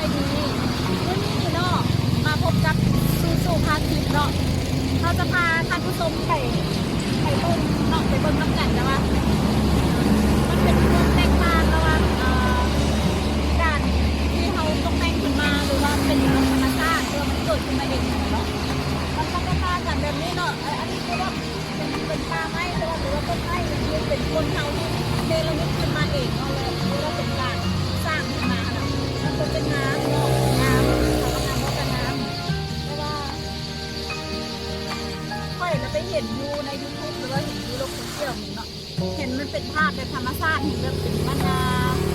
ายดีวันนี้เนาะมาพบกับสู่พาทิพย์เนาะเราจะพาท่านผู้ชมไปเบิ่งเนาะไปเบิ่งน้ำกันนะว่ามันเป็นความแตกต่างระหว่างการที่เขาต้องแต่งขึ้นมาหรือว่าเป็นธรรมชาติหรือว่ามันเกิดขึ้นมาเองเนาะมันต้องต่างกันแบบนี้เนาะอันนี้คือว่าเป็นป่าไม้หรือว่าต้นไม้หรือเป็นคนเขาที่เนรมิตขึ้นมาเองเนาะเลยหรือว่าเป็นการสร้างขึ้นมาเนาะมันเป็นน้ำเนาะน้ำเขาก็น้ำเพราะว่าค่อยจะไปเห็นอยู่ใน YouTube หรือว่าเห็นในโลกโซเชียลเนาะเห็นมันเป็นภาพแบบธรรมชาติเห็นแบบเป็นบ้านนา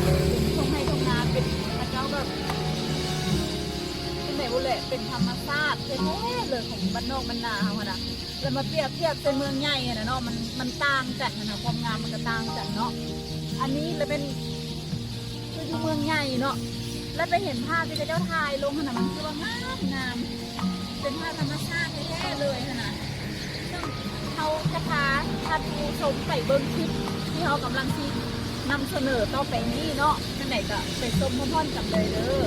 เป็นทุ่งไร่ทุ่งนาเป็นพระเจ้าแบบเป็นไหนบุเล่เป็นธรรมชาติแท้ๆเลยของบ้านนอกบ้านนาเขาอะนะแล้วมาเปรียบเทียบเป็นเมืองใหญ่อะเนาะมันต่างกันนะความงามมันก็ต่างกันเนาะอันนี้เลยเป็นคืออยู่เมืองใหญ่เนาะแล้วไปเห็นภาพที่เจ้าถ่ายลงขนาดมันคือว่างามเป็นภาพธรรมชาติแท้ๆเลยขนาดซึ่งเขาจะพาท่านผู้ชมไปเบิ้งคลิปที่เขากำลังที่นำเสนอต่อไปนี้เนาะนั่นไหนก็ไปชมพร้อมๆกันเลยเด้อ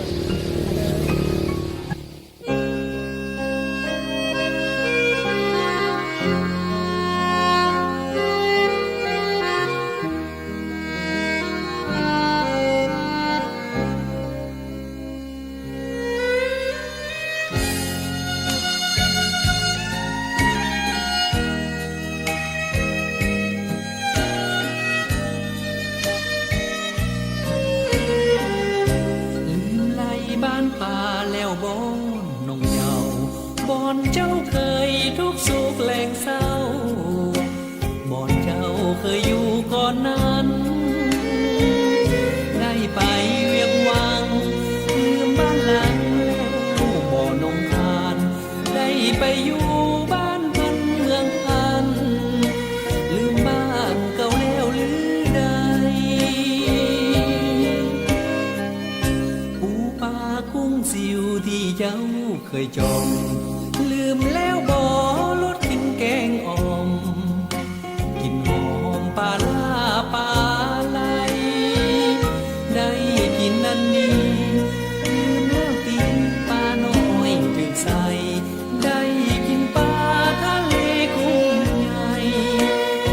บ้านป่าแล้วบอนนงเยาบอนเจ้าเคยทุกสุขแหลงเศร้าบอนเจ้าเคยอยู่ก่อนนั้นได้ไปเวียงวังลืมบ้านหลังแล้วบ่อนงทานได้ไปอยู่บ้านพันเมืองพันลืมบ้านเก่าแล้วหรือใดกุ้งซิวที่เจ้าเคยจองลืมแล้วบ่ลดกินแกงอ่อมกินหอมปลาล่าปลาไหลได้กินนั่นนี่ลืมแล้วตีปลาน้อยถึงใส่ได้กินปลาทะเลกุ้งใหญ่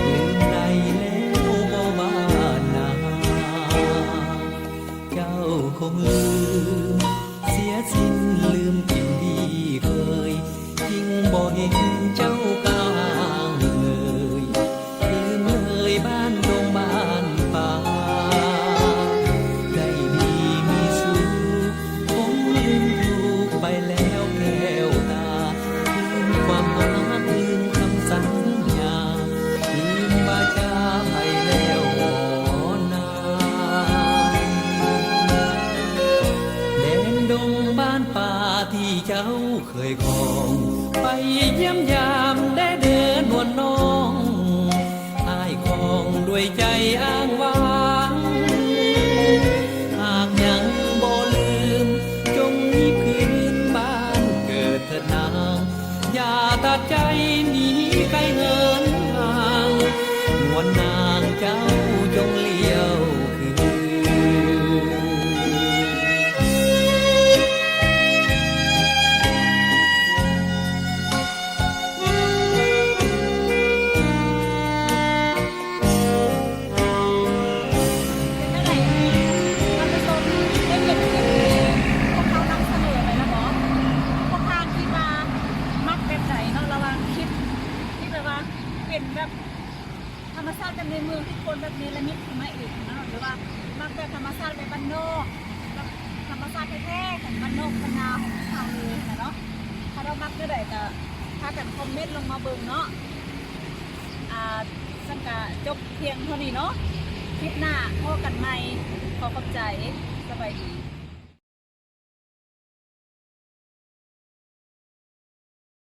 ลืมได้แล้วบ่บ้านนาเจ้าคงลืมเสียสิ้นลืมกินดีเคยยิ่งบ่เห็นเจ้ากลางเลยลืมเลยบ้านดงบ้านป่าได้ดีมีสุขผมลืมถูกไปแล้วแก้วตาลืมความหวังลืมคำสัญญาลืมวาจาไปแล้วดงบ้านป่าที่เจ้าเคยครองไปเยี่ยมยามได้เดินนวลน้องอ้ายคองด้วยใจอ้างว้างหากยังบ่ลืมจงมีพื้นบ้านเกิดเถิดนางอย่าตัดใจหนีไกลเหินห่างนวลนางเจ้าจงเลี้ยวเป็นแบบธรรมชาติแบบในเมืองที่คนแบบเนรมิตขึ้นมาเองนะหรือว่ามักแบบธรรมชาติแบบบ้านนอกแบบธรรมชาติแท้ๆของบ้านนอกบ้านนาของชาวเลนะเนาะถ้าเรามักก็ได้ก็ถ้ากันคอมเมนต์ลงมาเบิ่งเนาะสังกะจบเพียงเท่านี้เนาะคลิปหน้าพบกันใหม่ขอขอบใจสบายดี